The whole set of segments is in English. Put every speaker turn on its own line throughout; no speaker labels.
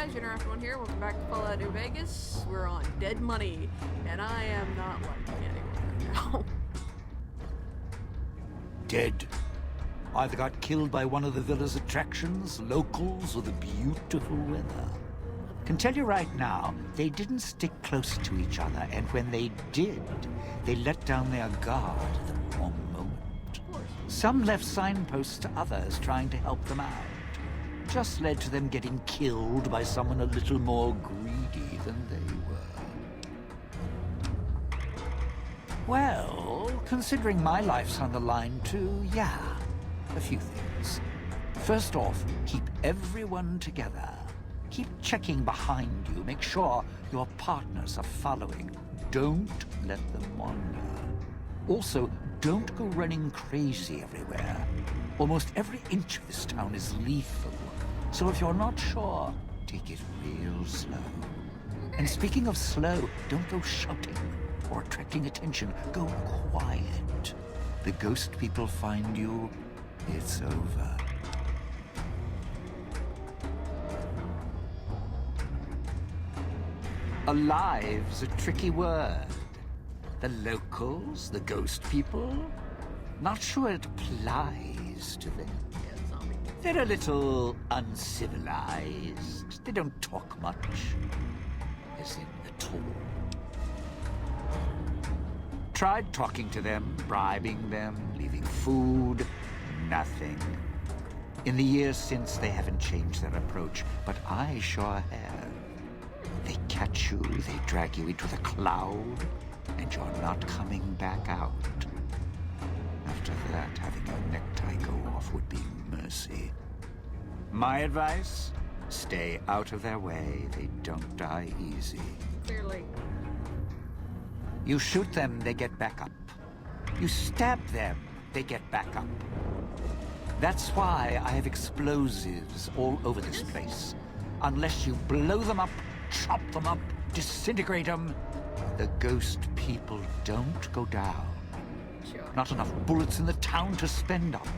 guys, Unoraptormon here. Welcome back to Fallout New Vegas. We're on Dead Money, and I am not liking anyone right now.
Dead. Either got killed by one of the villa's attractions, locals, or the beautiful weather. Can tell you right now, they didn't stick close to each other, and when they did, they let down their guard at the wrong moment. Some left signposts to others trying to help them out. Just led to them getting killed by someone a little more greedy than they were. Well, considering my life's on the line too, yeah, a few things. First off, keep everyone together. Keep checking behind you. Make sure your partners are following. Don't let them wander. Also, don't go running crazy everywhere. Almost every inch of this town is lethal. So if you're not sure, take it real slow. And speaking of slow, don't go shouting or attracting attention. Go quiet. The ghost people find you, it's over. Alive's a tricky word. The locals, the ghost people, not sure it applies to them. They're a little uncivilized. They don't talk much, as in at all. Tried talking to them, bribing them, leaving food, nothing. In the years since, they haven't changed their approach, but I sure have. They catch you, they drag you into the cloud, and you're not coming back out. After that, having your necktie go off would be mercy. My advice? Stay out of their way. They don't die easy.
Clearly.
You shoot them, they get back up. You stab them, they get back up. That's why I have explosives all over this place. Unless you blow them up, chop them up, disintegrate them, the ghost people don't go down.
Sure.
Not enough bullets in the town to spend up.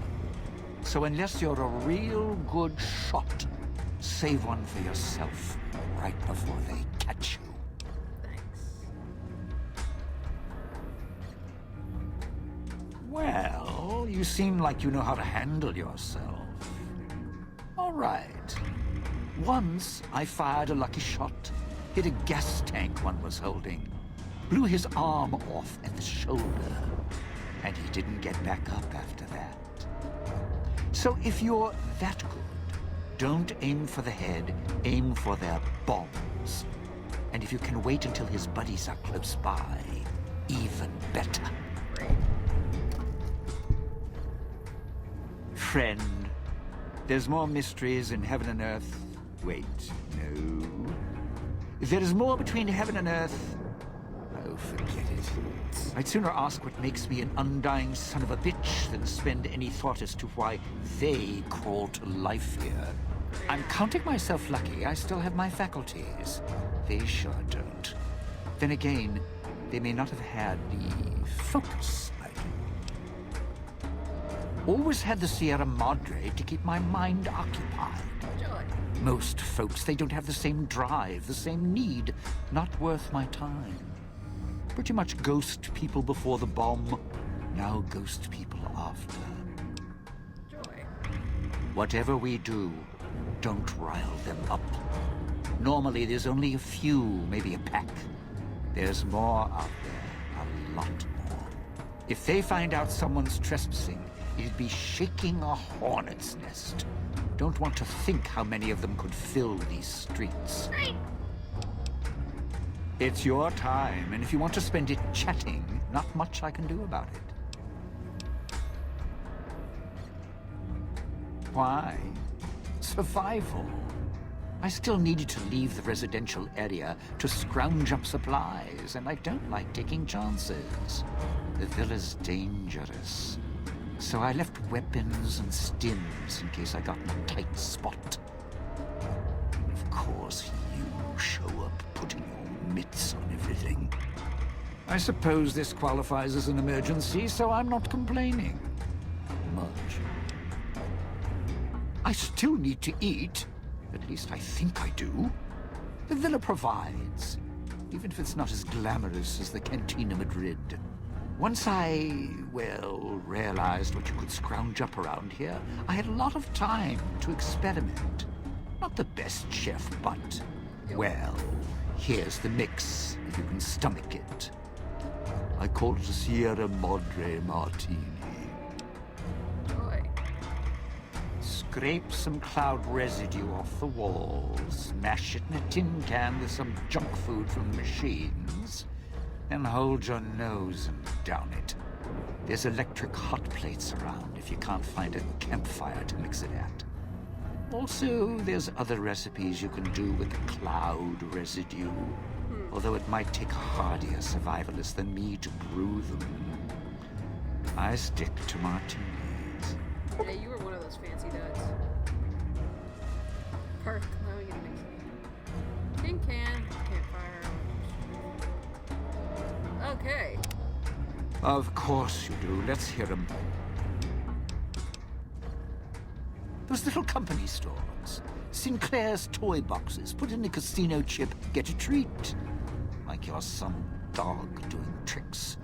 So unless you're a real good shot, save one for yourself right before they catch you.
Thanks.
Well, you seem like you know how to handle yourself. All right. Once I fired a lucky shot, hit a gas tank one was holding, blew his arm off at the shoulder, and he didn't get back up after that. So if you're that good, don't aim for the head, aim for their bombs. And if you can wait until his buddies are close by, even better.
Great.
Friend, there's more mysteries in heaven and earth. Wait, no. There is more between heaven and earth. Oh, forget it. I'd sooner ask what makes me an undying son of a bitch than spend any thought as to why they crawl to life here. I'm counting myself lucky I still have my faculties. They sure don't. Then again, they may not have had the focus I do. Always had the Sierra Madre to keep my mind occupied.
Joy.
Most folks, they don't have the same drive, the same need. Not worth my time. Pretty much ghost people before the bomb, now ghost people after.
Joy.
Whatever we do, don't rile them up. Normally there's only a few, maybe a pack. There's more out there, a lot more. If they find out someone's trespassing, it'd be shaking a hornet's nest. Don't want to think how many of them could fill these streets.
Great.
It's your time, and if you want to spend it chatting, not much I can do about it. Why? Survival. I still needed to leave the residential area to scrounge up supplies, and I don't like taking chances. The villa's dangerous. So I left weapons and stims in case I got in a tight spot. And of course, you show up putting your mitts on everything. I suppose this qualifies as an emergency, so I'm not complaining. Much. I still need to eat. At least I think I do. The villa provides, even if it's not as glamorous as the Cantina Madrid. Once I, well, realized what you could scrounge up around here, I had a lot of time to experiment. Not the best chef, but, well, here's the mix, if you can stomach it. I call it a Sierra Madre Martini.
Joy.
Scrape some cloud residue off the walls, mash it in a tin can with some junk food from the machines, then hold your nose and down it. There's electric hot plates around if you can't find a campfire to mix it at. Also, there's other recipes you can do with the cloud residue, although it might take a hardier survivalist than me to brew them. I stick to martinis.
Yeah, you were one of those fancy duds. Perfect. How are we gonna mix it? Tin can, campfire. Okay.
Of course you do. Let's hear them. Those little company stores. Sinclair's toy boxes. Put in a casino chip, get a treat. Like you're some dog doing tricks.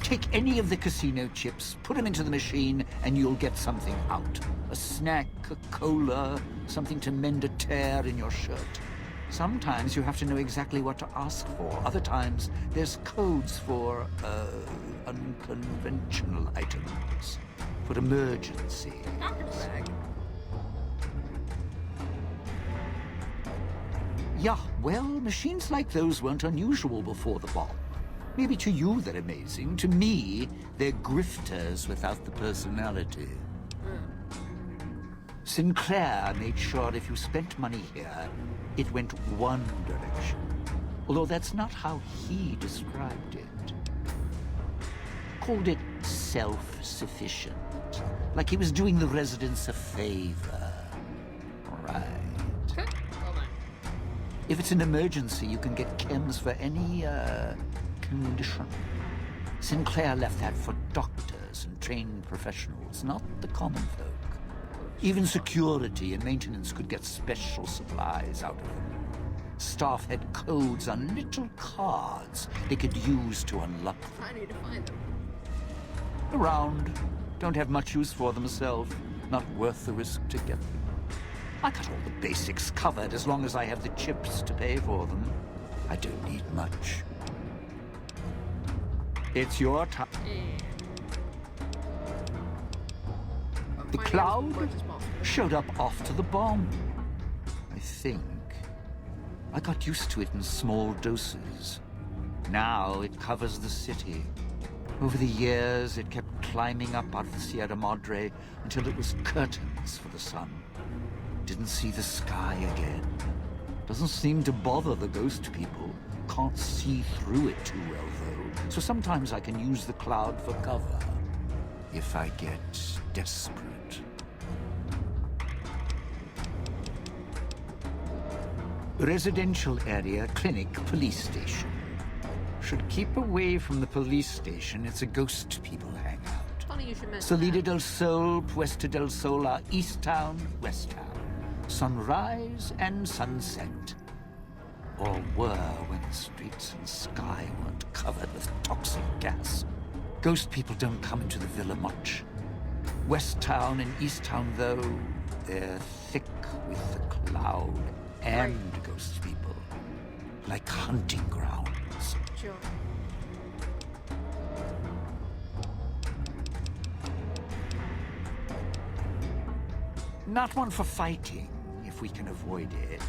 Take any of the casino chips, put them into the machine, and you'll get something out. A snack, a cola, something to mend a tear in your shirt. Sometimes you have to know exactly what to ask for. Other times, there's codes for, unconventional items. For emergency.
Doctor's bag.
Yeah, well, machines like those weren't unusual before the bomb. Maybe to you they're amazing. To me, they're grifters without the personality. Sinclair made sure if you spent money here, it went one direction. Although that's not how he described it. Called it self-sufficient. Like he was doing the residents a favor. Right.
Okay. Well done.
If it's an emergency, you can get chems for any, condition. Sinclair left that for doctors and trained professionals, not the common folk. Even security and maintenance could get special supplies out of them. Staff had codes on little cards they could use to unlock them.
I need to find them.
Around. Don't have much use for them myself. Not worth the risk to get them. I got all the basics covered as long as I have the chips to pay for them. I don't need much. It's your time. The cloud showed up after the bomb. I think. I got used to it in small doses. Now it covers the city. Over the years, it kept climbing up out of the Sierra Madre until it was curtains for the sun. Didn't see the sky again. Doesn't seem to bother the ghost people. Can't see through it too well, though. So sometimes I can use the cloud for cover. If I get desperate. Residential area, clinic, police station. Should keep away from the police station. It's a ghost people hangout.
Funny you should mention
Salida
that.
del Sol, Puesta del Sol are East Town, West Town. Sunrise and sunset. Or were when the streets and sky weren't covered with toxic gas. Ghost people don't come into the villa much. West Town and East Town, though, they're thick with the cloud and ghost people. Like hunting grounds.
Sure.
Not one for fighting, if we can avoid it.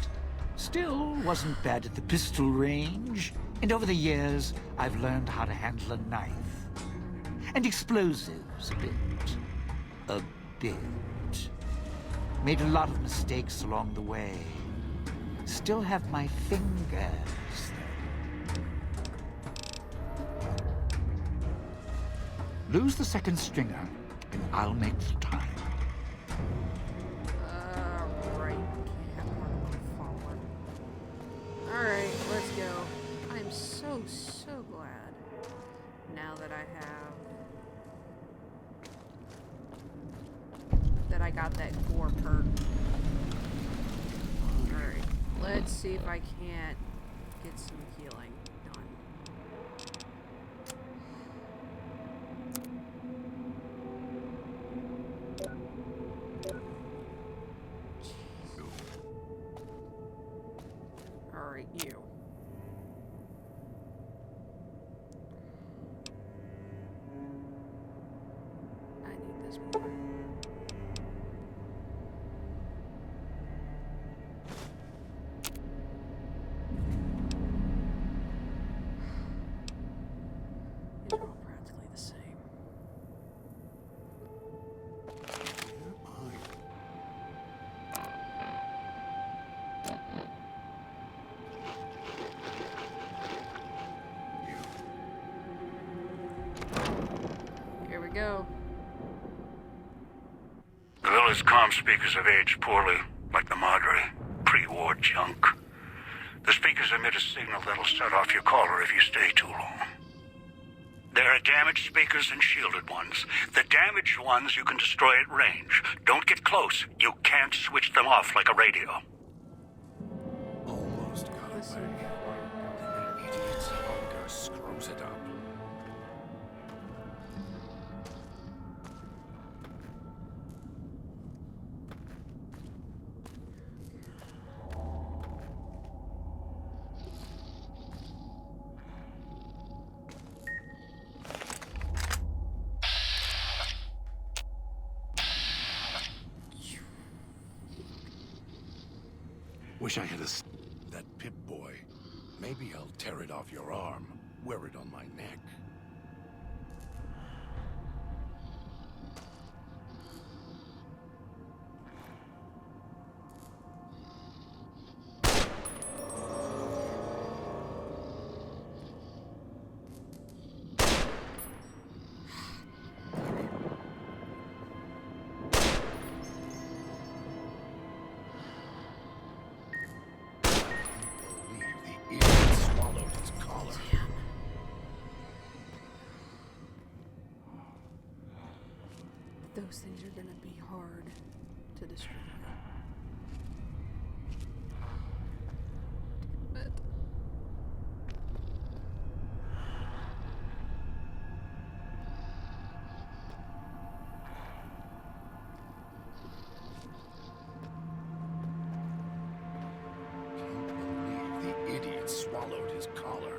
Still, wasn't bad at the pistol range. And over the years, I've learned how to handle a knife. And explosives a bit. A bit. Made a lot of mistakes along the way. Still have my fingers, though. Lose the second stringer, and I'll make the time.
Right. Can't have one move forward. Alright, let's go. I'm so glad now that I have... that I got that gore perk. Let's see if I can't get some healing done. Alright, you. I need this more. These are all practically the same. Here we go.
The village comm speakers have aged poorly, like the Madre. Pre-war junk. The speakers emit a signal that'll set off your caller if you stay too long. There are damaged speakers and shielded ones. The damaged ones you can destroy at range. Don't get close. You can't switch them off like a radio.
Almost got
Listen.
away. The idiot's hunger screws it up. Wish I had that Pip-Boy. Maybe I'll tear it off your arm, wear it on my neck.
Those things are gonna be hard to destroy. Damn it.
Can't believe the idiot swallowed his collar.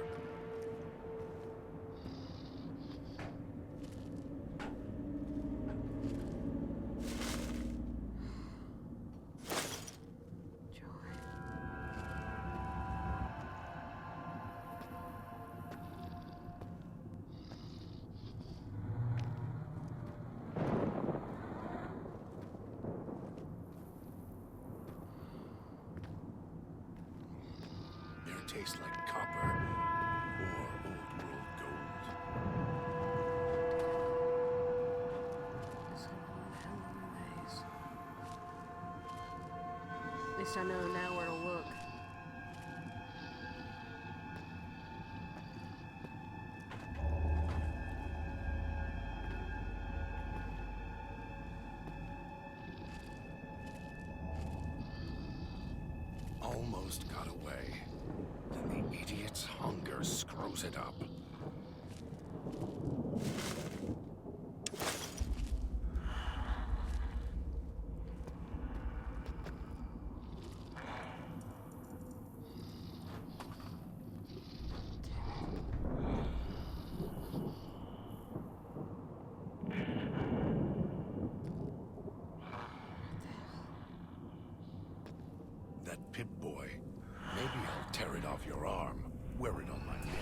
Tastes like copper or old-world gold.
It's gonna go in hell of a ways. At least I know now where to look.
Almost got away. Then the idiot's hunger screws it up. That Pip-Boy. Maybe I'll tear it off your arm, wear it on my neck.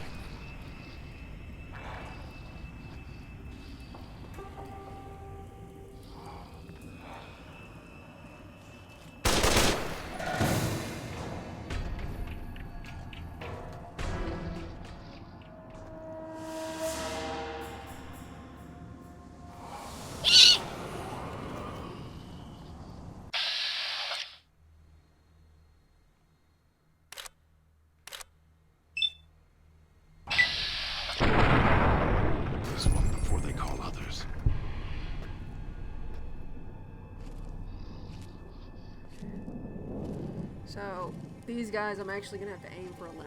So, these guys, I'm actually gonna have to aim for a limb.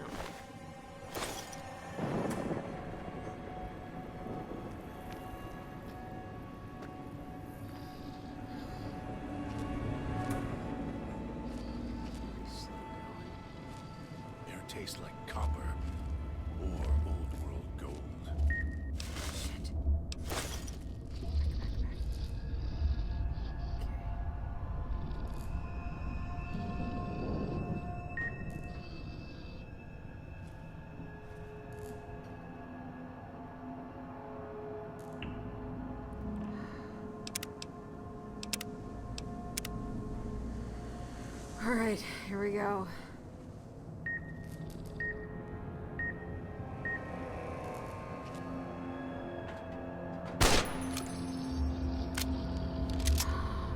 Air tastes like copper or old world gold.
Shit. All right, here we go.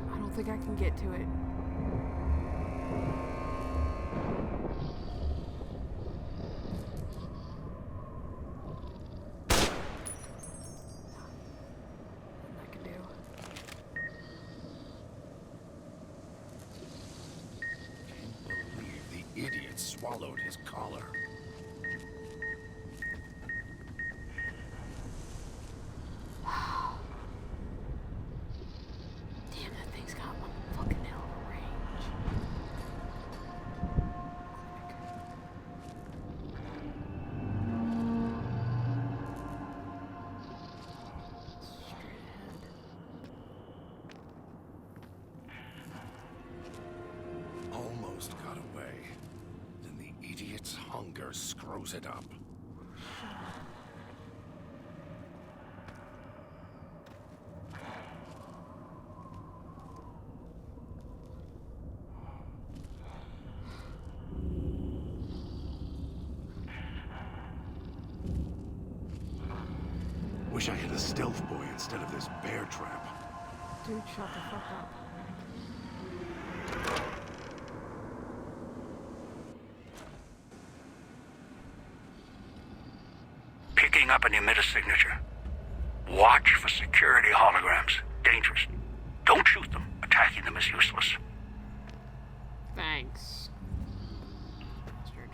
I don't think I can get to it. Nothing I can do.
Can't believe the idiot swallowed his collar.
Damn, that thing's got one fucking hell of a range. Straight ahead.
Almost got away. Then the idiot's hunger screws it up. Wish I had a stealth boy instead of this bear trap.
Dude, shut the fuck up.
Picking up an emitter signature. Watch for security holograms. Dangerous. Don't shoot them. Attacking them is useless.
Thanks. Bastard.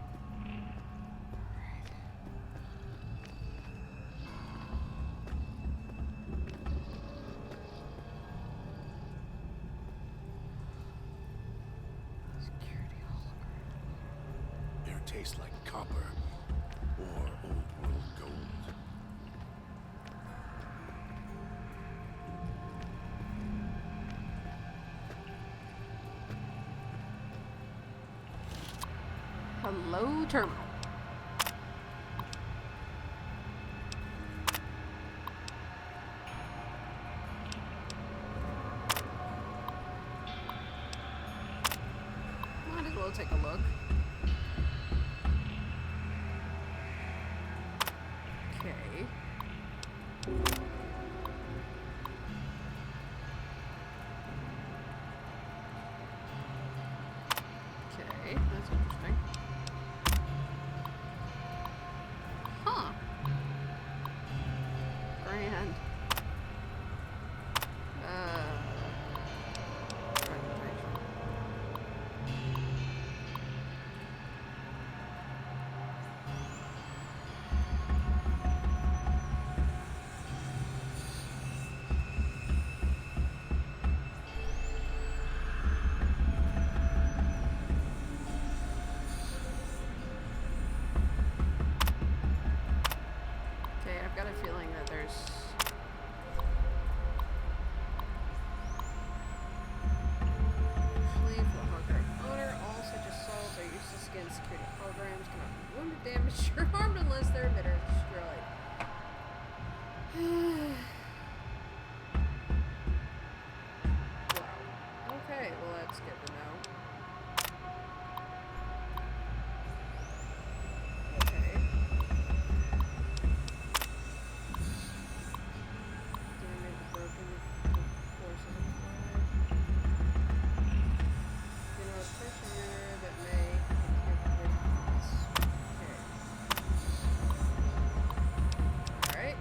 Security hologram.
Air tastes like copper or old world gold.
Hello, terminal. Might as well take a look. Okay. Okay, that's interesting. Huh. Grand. Presentation. Okay, I've got a feeling that there's... Flee for the hologram owner. All such assaults are useless against security programs. Cannot be wounded, damaged, or harmed unless their emitter is destroyed. Wow. Okay, well that's good to know. Okay. Damage broken forces applied. You know, a prisoner that may take risks. Okay. Alright.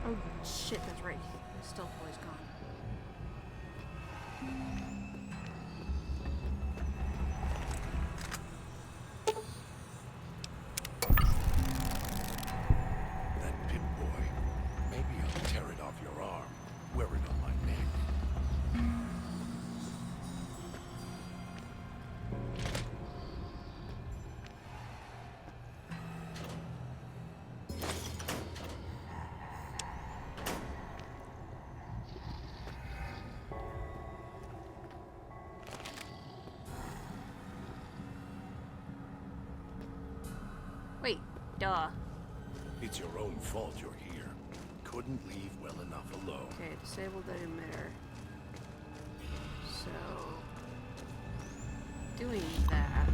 Oh shit, that's right. The stealth boy's gone.
That Pip-Boy. Maybe I'll tear it off your arm. Wear it on my neck.
Wait, duh.
It's your own fault you're here. Couldn't leave well enough alone.
Okay, disable the emitter. So, doing that.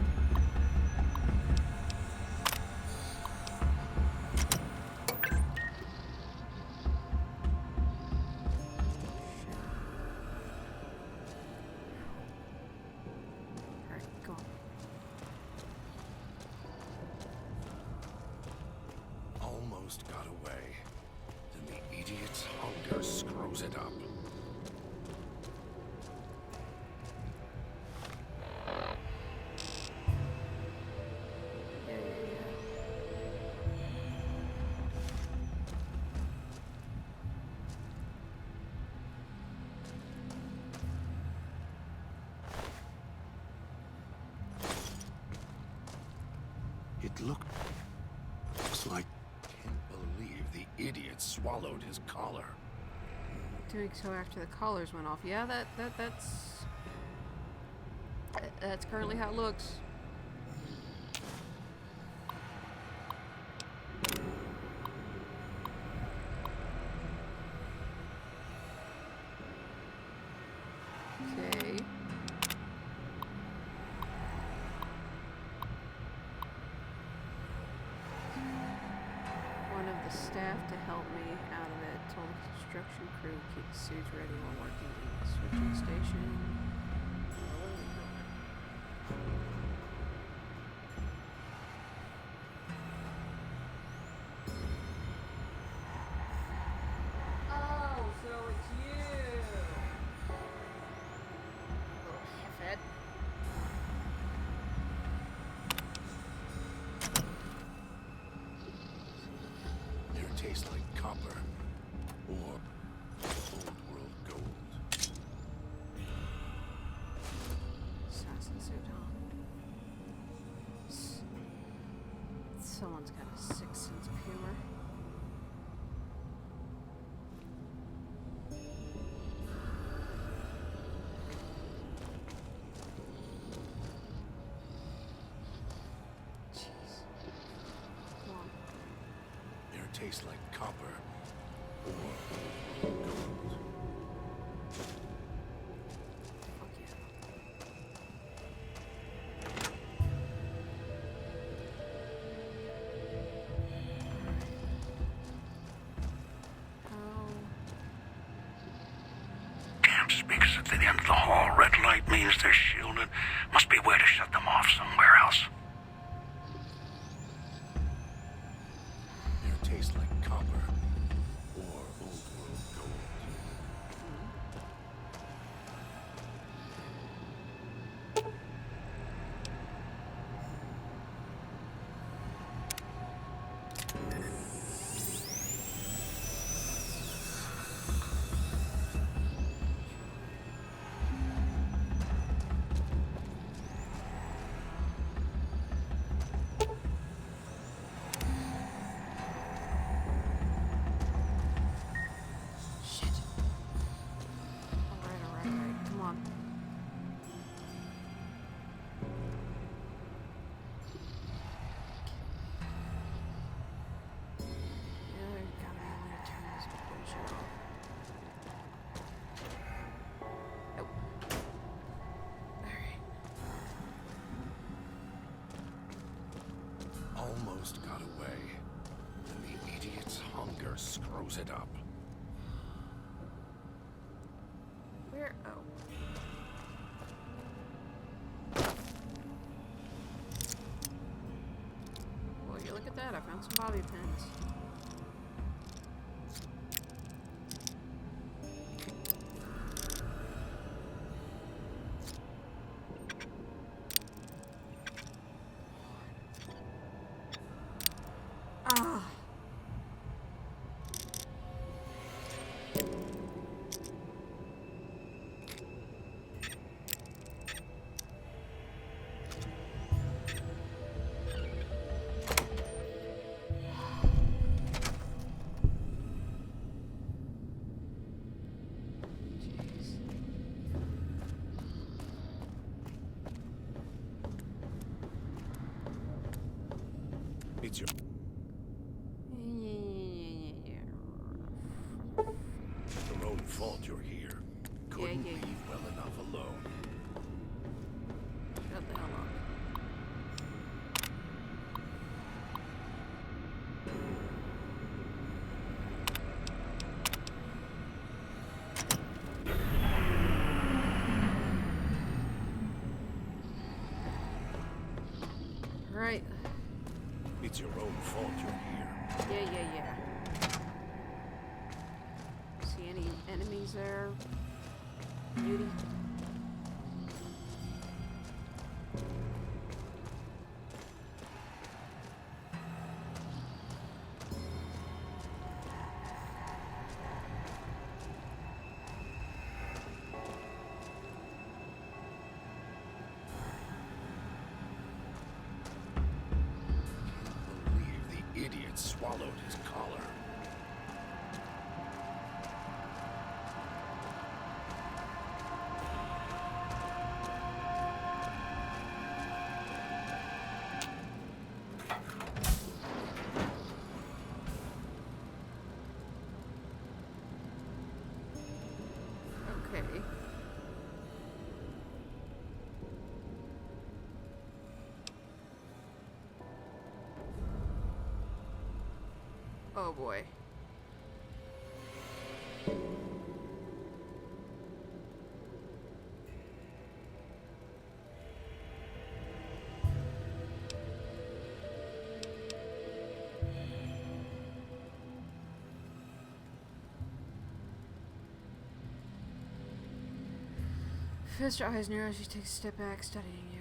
Alright, go on.
Almost got away. Then the idiot's hunger screws it up. It looks like... Can't believe the idiot swallowed his collar.
Doing so after the collars went off. Yeah, that's currently how it looks. Okay. One of the staff to help me out of it told the construction crew to keep the suits ready while working in the switching station. Oh, so it's you. Little head.
It tastes like copper. Or old world gold.
Assassin suit on. Someone's got a sixth sense of humor. Jeez. Come on.
Air tastes like copper. Or gold.
Fuck yeah. Oh.
Camp speakers at the end of the hall. Red light means they're shielded. Must be a way to shut them off somewhere else.
Air tastes like copper. Or old world gold.
Shit. Alright. Come on. Yeah, you gotta be able to turn this bullshit off. Nope. Alright.
Almost got away. Then the idiot's hunger screws it up.
Where? Oh. Well, you look at that. I found some bobby pins.
Your own fault you're here. Couldn't
yeah.
leave well enough alone.
Shut the hell up. Right.
It's your own fault you're here.
Yeah. See any enemies there? Beauty?
Believe the idiot swallowed his collar.
Okay. Oh boy. Fist your eyes narrow as you take a step back, studying you.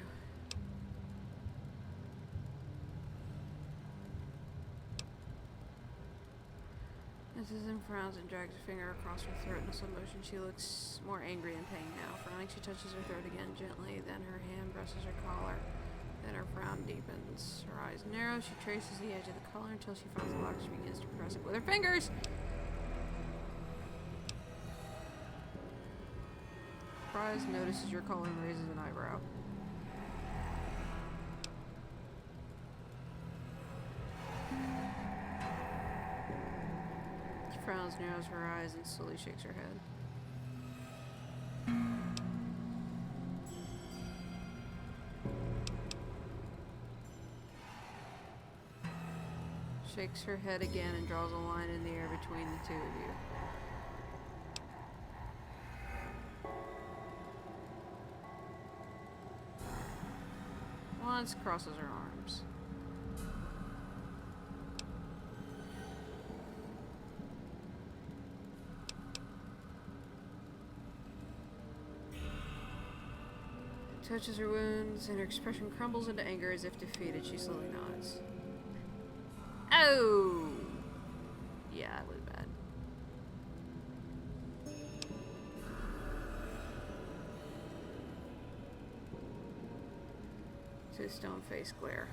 Mrs. M frowns and drags her finger across her throat in a slow motion. She looks more angry and pain now. Frowning, she touches her throat again gently. Then her hand brushes her collar. Then her frown deepens. Her eyes narrow. She traces the edge of the collar until she finds the lock. She begins to press it with her fingers. Surprise notices your collar and raises an eyebrow. She frowns, narrows her eyes, and slowly shakes her head. Shakes her head again and draws a line in the air between the two of you. Once crosses her arms. Touches her wounds, and her expression crumbles into anger as if defeated. She slowly nods. Oh! Yeah, that was bad. To stone face glare.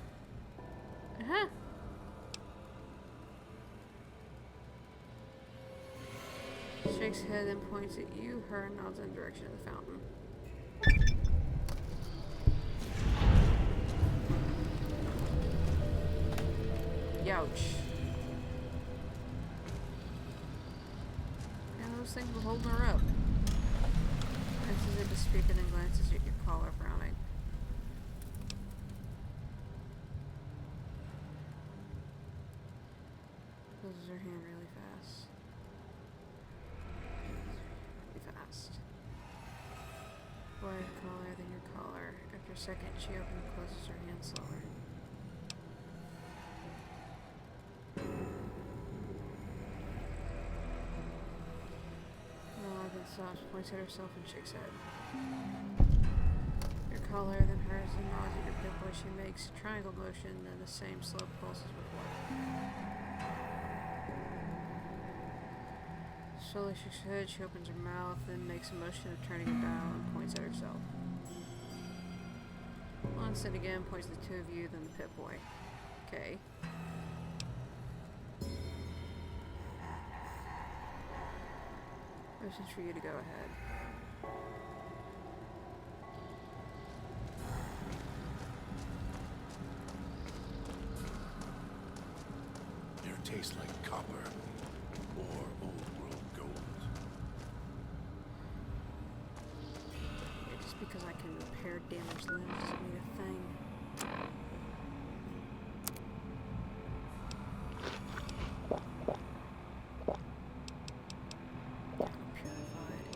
Uh-huh. Shakes head and points at you. Her and nods in the direction of the fountain. Youch. And those things were holding her up. Glances at the speaker, then glances at your collar, frowning. Closes her hand really fast. Really fast. Wider collar than your collar. After a second, she opens and closes her hand slower. Then stops, points at herself, and shakes head. Your collar, then hers, and nods at your pip-boy. She makes a triangle motion, then the same slow pulse as before. Slowly shakes her head, she opens her mouth, then makes a motion of turning a dial and points at herself. Once and again, points at the two of you, then the pip-boy. Okay. Motions for you to go ahead.
Air tastes like copper or old world
because I can repair damaged limbs doesn't mean a thing. Purified.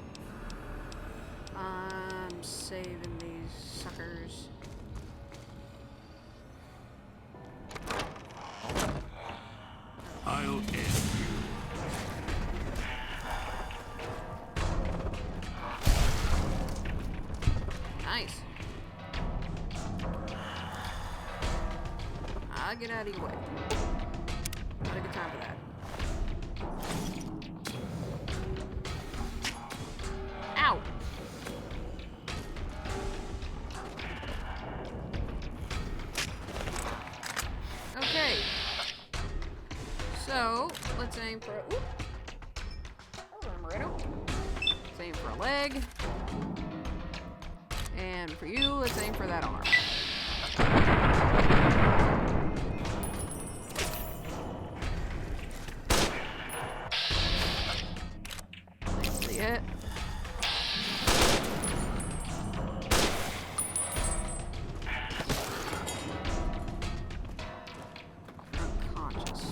I'm saving these suckers.
I'll end you.
Nice. I'll get out of your way. Not a good time for that. Ow! Okay. So, let's aim for... Oop. Hello, Moreno. Let's aim for a leg. And for you, let's aim for that arm. Nicely hit. Unconscious.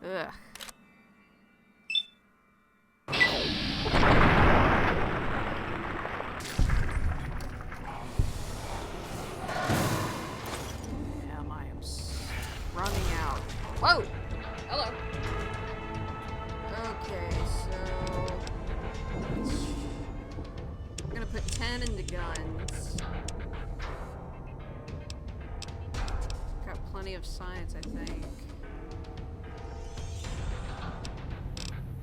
Ugh. Damn, I am running out. Whoa! Hello. Okay, so I'm gonna put 10 into guns. Got plenty of science, I think.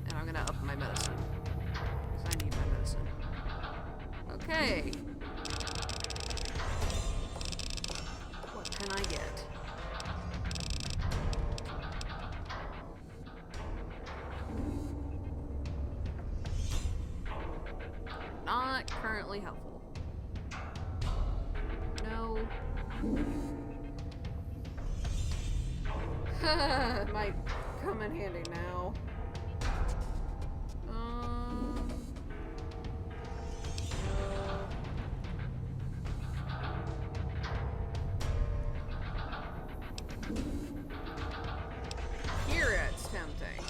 And I'm gonna up my medicine. Because I need my medicine. Okay. What can I get? Not currently helpful. No. Might come in handy now. Here it's tempting.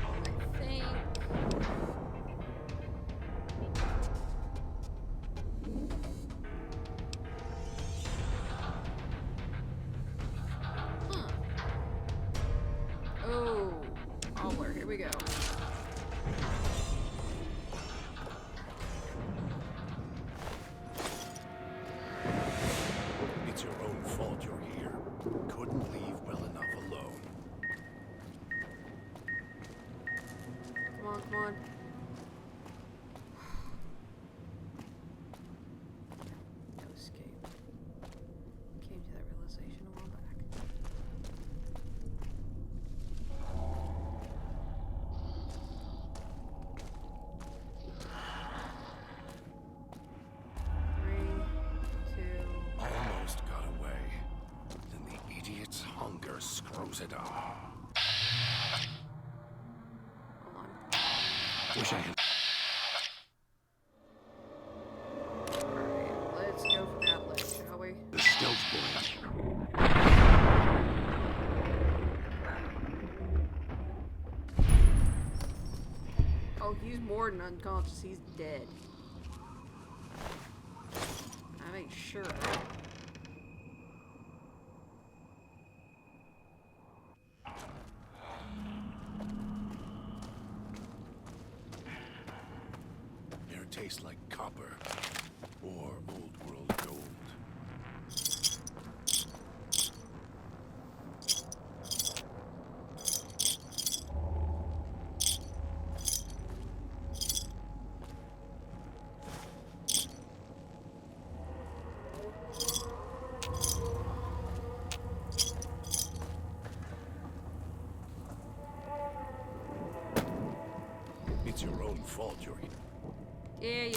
I think... Huh. Oh, Allware, here we go.
It's your own fault you're here. Couldn't leave well enough alone.
Come on, come on. No escape. Came to that realization a while back. Three, two.
Almost got away. Then the idiot's hunger screws it up.
Hold on.
Wish I had.
Alright, let's go for that leg, shall we?
The stealth boy.
Oh, he's more than unconscious, he's dead. I ain't sure.
Air tastes like copper or old world gold. fault you're here.
Yeah.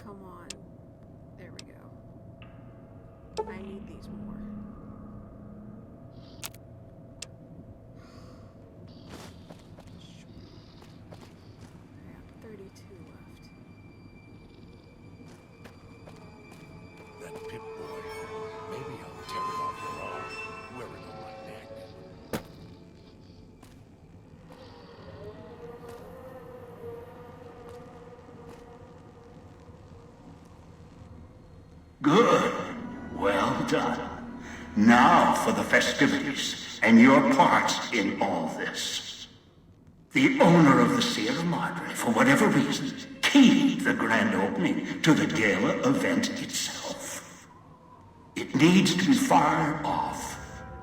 Come on. There we go. I need these more. I have 32 left.
That Pip-Boy, maybe I'll tear it off your arm, wear it on my neck.
Good. Well done. Now for the festivities and your parts in all this. The owner of the Sierra Madre, for whatever reason, keyed the grand opening to the gala event itself. It needs to be fired off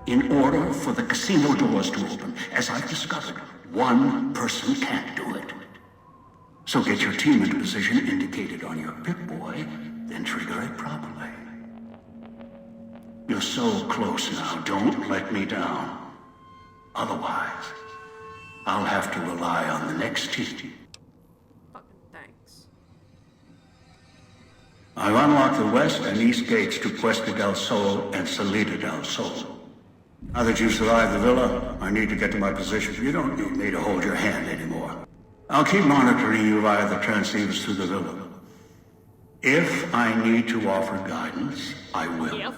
in order for the casino doors to open. As I've discovered, one person can't do it. So get your team into position indicated on your Pip-Boy, then trigger it properly. You're so close now, don't let me down. Otherwise, I'll have to rely on the next team.
Fucking thanks.
I've unlocked the west and east gates to Puesta del Sol and Salida del Sol. Now that you've survived the villa, I need to get to my position. You don't need me to hold your hand anymore. I'll keep monitoring you via the transceivers through the villa. If I need to offer guidance, I will.
Yep.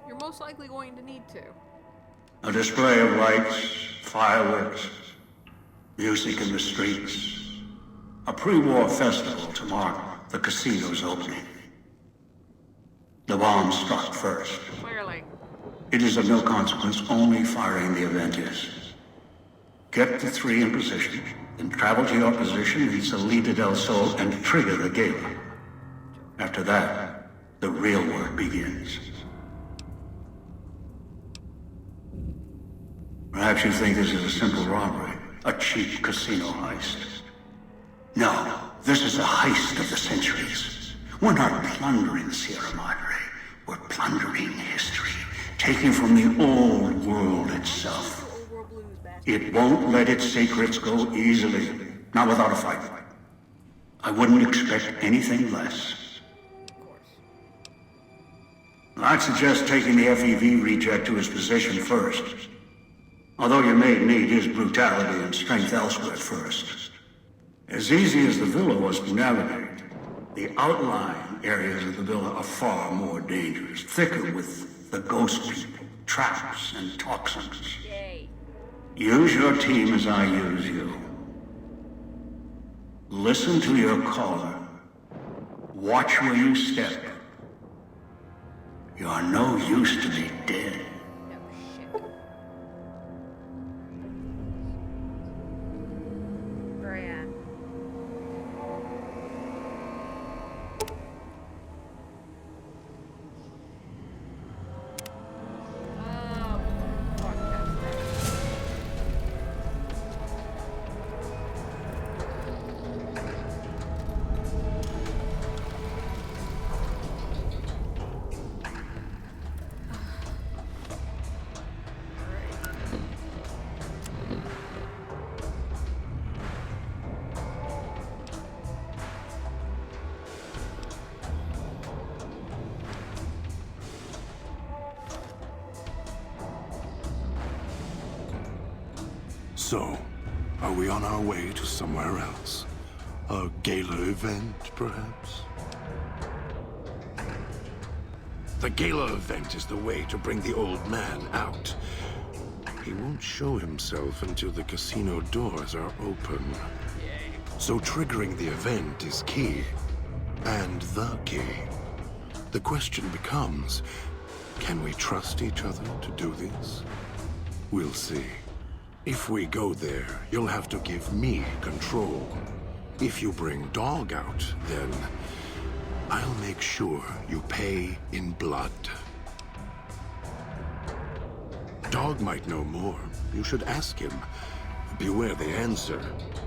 You're most likely going to need to.
A display of lights, fireworks, music in the streets. A pre-war festival to mark the casino's opening. The bomb struck first.
Clearly.
It is of no consequence, only firing the event is. Get the three in position, then travel to your position in Salida del Sol and trigger the gala. After that, the real work begins. Perhaps you think this is a simple robbery, a cheap casino heist. No, this is a heist of the centuries. We're not plundering Sierra Madre. We're plundering history, taking from the old world itself. It won't let its secrets go easily, not without a fight. I wouldn't expect anything less. I'd suggest taking the FEV reject to his position first. Although you may need his brutality and strength elsewhere first. As easy as the villa was to navigate, the outlying areas of the villa are far more dangerous, thicker with the ghost people, traps, and toxins.
Yay.
Use your team as I use you. Listen to your caller. Watch where you step. You're no use to me dead.
No shit. Where I at? Oh, fuck that thing.
So, are we on our way to somewhere else? A gala event, perhaps? The gala event is the way to bring the old man out. He won't show himself until the casino doors are open. So triggering the event is key. And the key. The question becomes, can we trust each other to do this? We'll see. If we go there, you'll have to give me control. If you bring Dog out, then I'll make sure you pay in blood. Dog might know more. You should ask him. Beware the answer,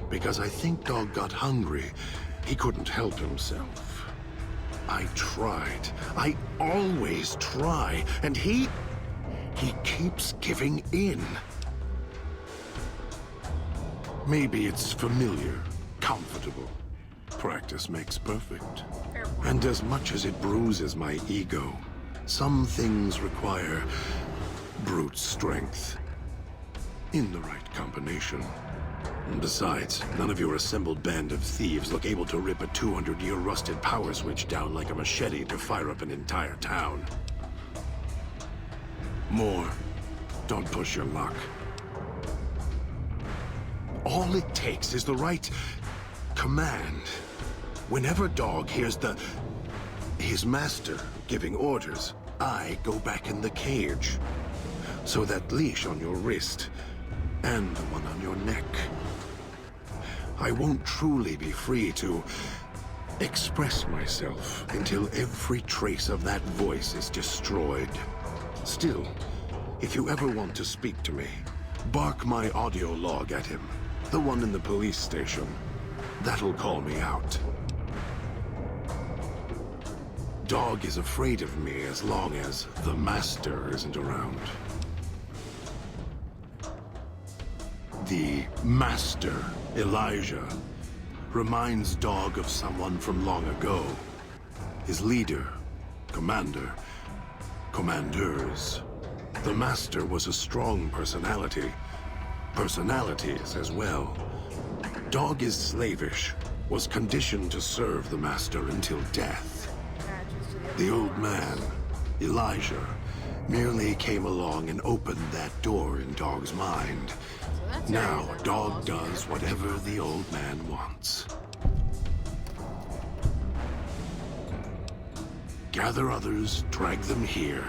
because I think Dog got hungry. He couldn't help himself. I tried. I always try. And he keeps giving in. Maybe it's familiar, comfortable. Practice makes perfect.
Fair point.
And as much as it bruises my ego, some things require brute strength. In the right combination. And besides, none of your assembled band of thieves look able to rip a 200-year rusted power switch down like a machete to fire up an entire town. More. Don't push your luck. All it takes is the right command. Whenever Dog hears his master giving orders, I go back in the cage. So that leash on your wrist and the one on your neck. I won't truly be free to express myself until every trace of that voice is destroyed. Still, if you ever want to speak to me, bark my audio log at him, the one in the police station. That'll call me out. Dog is afraid of me as long as the master isn't around. The master, Elijah, reminds Dog of someone from long ago. His leader, commander, commanders. The master was a strong personality. Personalities as well. Dog is slavish, was conditioned to serve the master until death. The old man, Elijah, merely came along and opened that door in Dog's mind. Now, Dog does whatever the old man wants. Gather others, drag them here,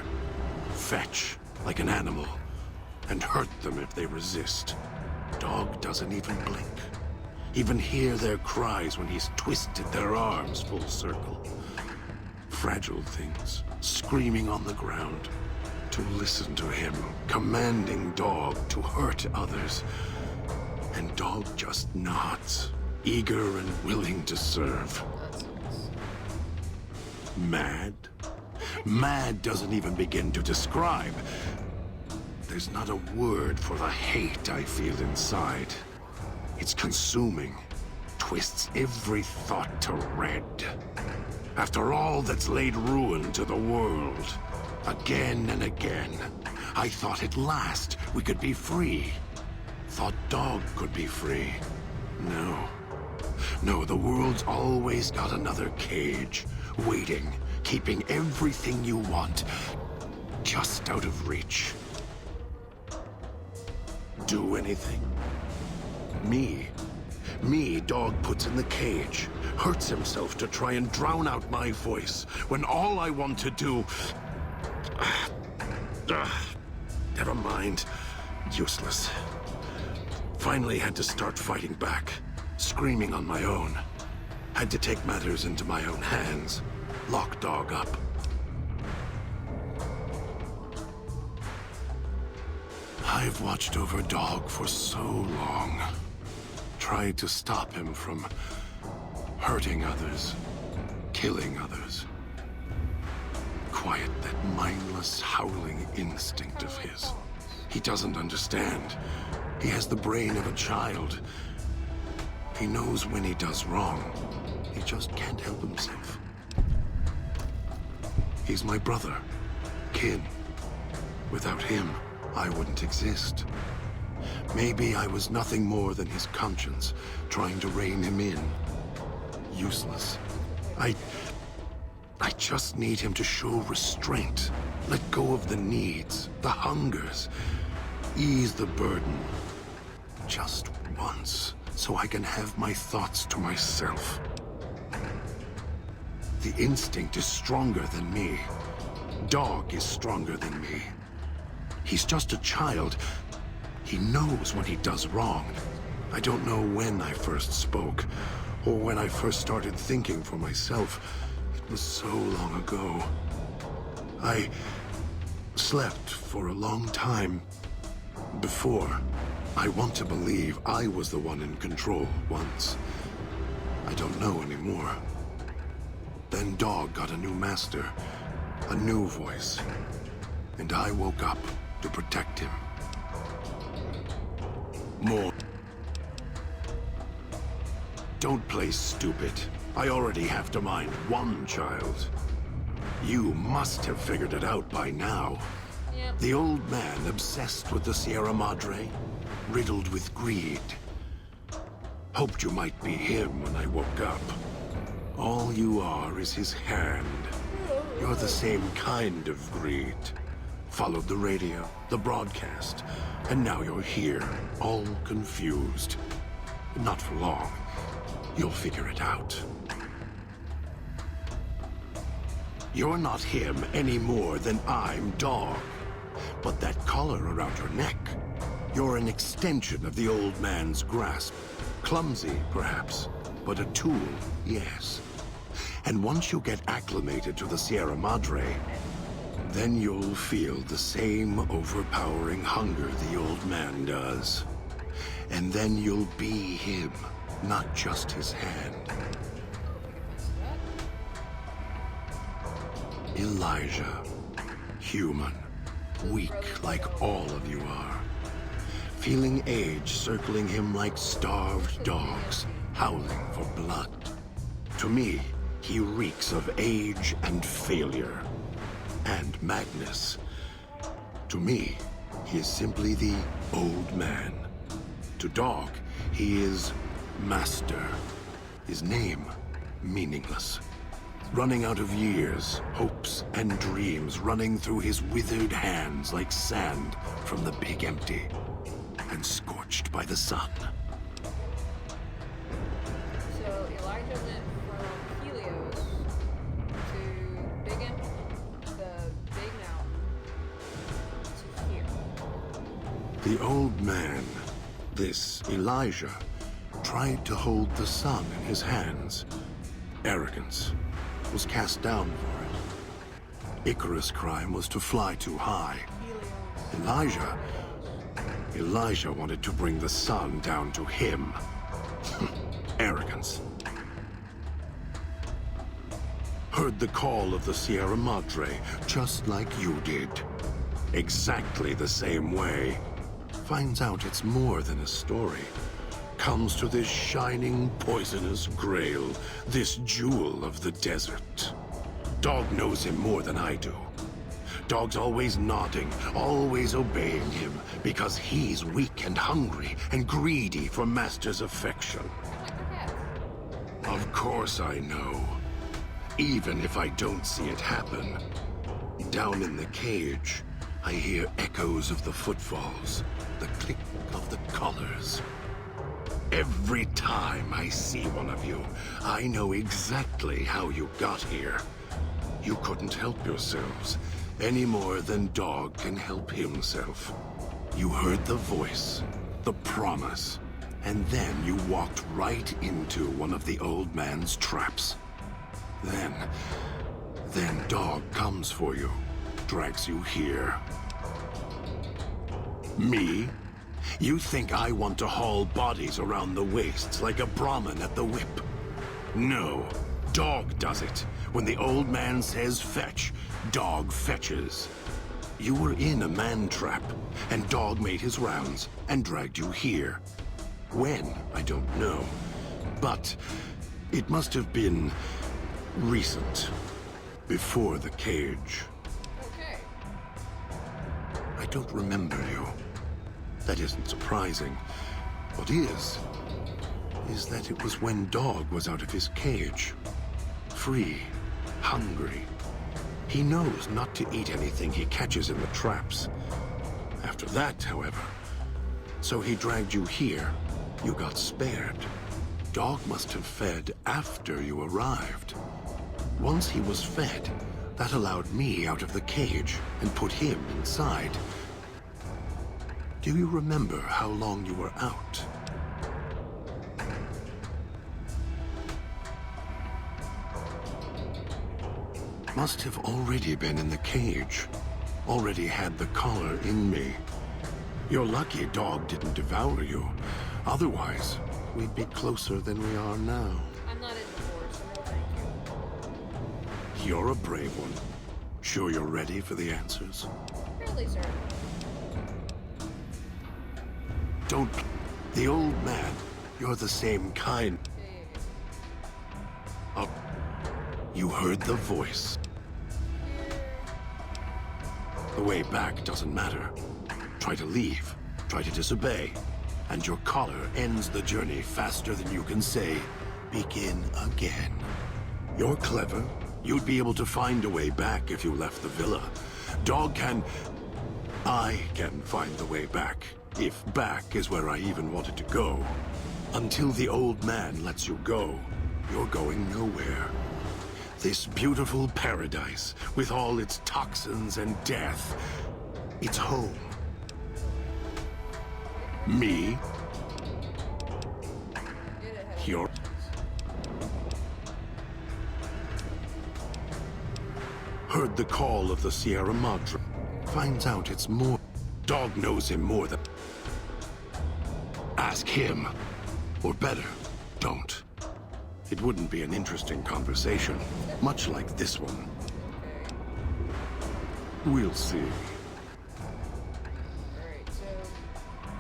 fetch like an animal, and hurt them if they resist. Dog doesn't even blink. Even hear their cries when he's twisted their arms full circle. Fragile things, screaming on the ground. To listen to him, commanding Dog to hurt others. And Dog just nods, eager and willing to serve. Mad? Mad doesn't even begin to describe. There's not a word for the hate I feel inside. It's consuming, twists every thought to red. After all that's laid ruin to the world, again and again, I thought at last we could be free. Thought Dog could be free. No, the world's always got another cage, waiting, keeping everything you want just out of reach. Do anything? Me, Dog puts in the cage, hurts himself to try and drown out my voice, when all I want to do... Never mind. Useless. Finally had to start fighting back, screaming on my own. Had to take matters into my own hands, lock Dog up. I've watched over Dog for so long. Tried to stop him from hurting others, killing others. Quiet that mindless, howling instinct of his. He doesn't understand. He has the brain of a child. He knows when he does wrong. He just can't help himself. He's my brother, kin. Without him, I wouldn't exist. Maybe I was nothing more than his conscience, trying to rein him in. Useless. I just need him to show restraint. Let go of the needs, the hungers. Ease the burden. Just once, so I can have my thoughts to myself. The instinct is stronger than me. Dog is stronger than me. He's just a child. He knows when he does wrong. I don't know when I first spoke, or when I first started thinking for myself. It was so long ago. I slept for a long time before. I want to believe I was the one in control once. I don't know anymore. Then Dog got a new master, a new voice. And I woke up to protect him. More. Don't play stupid. I already have to mind one child. You must have figured it out by now.
Yep.
The old man obsessed with the Sierra Madre, riddled with greed. Hoped you might be him when I woke up. All you are is his hand. You're the same kind of greed. Followed the radio, the broadcast, and now you're here, all confused. Not for long. You'll figure it out. You're not him any more than I'm Dog. But that collar around your neck, you're an extension of the old man's grasp. Clumsy, perhaps, but a tool, yes. And once you get acclimated to the Sierra Madre, then you'll feel the same overpowering hunger the old man does. And then you'll be him, not just his hand. Elijah. Human. Weak like all of you are. Feeling age circling him like starved dogs, howling for blood. To me, he reeks of age and failure. And madness. To me, he is simply the old man. To Dog, he is Master. His name, meaningless. Running out of years, hopes and dreams running through his withered hands like sand from the big empty. And scorched by the sun.
So Elijah went from Helios to Big M, the Big Mountain, to here.
The old man, this Elijah, tried to hold the sun in his hands. Arrogance was cast down for it. Icarus' crime was to fly too high. Elijah wanted to bring the sun down to him. Arrogance. Heard the call of the Sierra Madre, just like you did. Exactly the same way. Finds out it's more than a story. Comes to this shining, poisonous grail, this jewel of the desert. Dog knows him more than I do. Dog's always nodding, always obeying him, because he's weak and hungry and greedy for Master's affection. Of course I know. Even if I don't see it happen. Down in the cage, I hear echoes of the footfalls, the click of the collars. Every time I see one of you, I know exactly how you got here. You couldn't help yourselves, any more than Dog can help himself. You heard the voice, the promise, and then you walked right into one of the old man's traps. Then Dog comes for you, drags you here. Me? You think I want to haul bodies around the wastes like a Brahmin at the whip? No, Dog does it. When the old man says fetch, Dog fetches. You were in a man trap, and Dog made his rounds and dragged you here. When, I don't know. But it must have been recent. Before the cage.
Okay.
I don't remember you. That isn't surprising. What is that it was when Dog was out of his cage. Free, hungry. He knows not to eat anything he catches in the traps. After that, however, so he dragged you here. You got spared. Dog must have fed after you arrived. Once he was fed, that allowed me out of the cage and put him inside. Do you remember how long you were out? Must have already been in the cage. Already had the collar in me. You're lucky Dog didn't devour you. Otherwise, we'd be closer than we are now.
I'm not in the force, so no thank you.
You're a brave one. Sure you're ready for the answers?
Really, sir.
Don't... The old man. You're the same kind. Oh, you heard the voice. The way back doesn't matter. Try to leave, try to disobey, and your collar ends the journey faster than you can say, begin again. You're clever. You'd be able to find a way back if you left the villa. Dog can... I can find the way back. If back is where I even wanted to go. Until the old man lets you go, you're going nowhere. This beautiful paradise, with all its toxins and death, it's home. Me? You're... Heard the call of the Sierra Madre. Finds out it's more... Dog knows him more than... Ask him. Or better, don't. It wouldn't be an interesting conversation, much like this one. We'll see.
Alright, so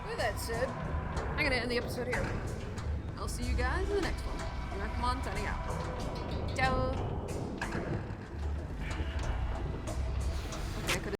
with that said, I'm gonna end the episode here. I'll see you guys in the next one. Unoraptormon signing out. Ciao!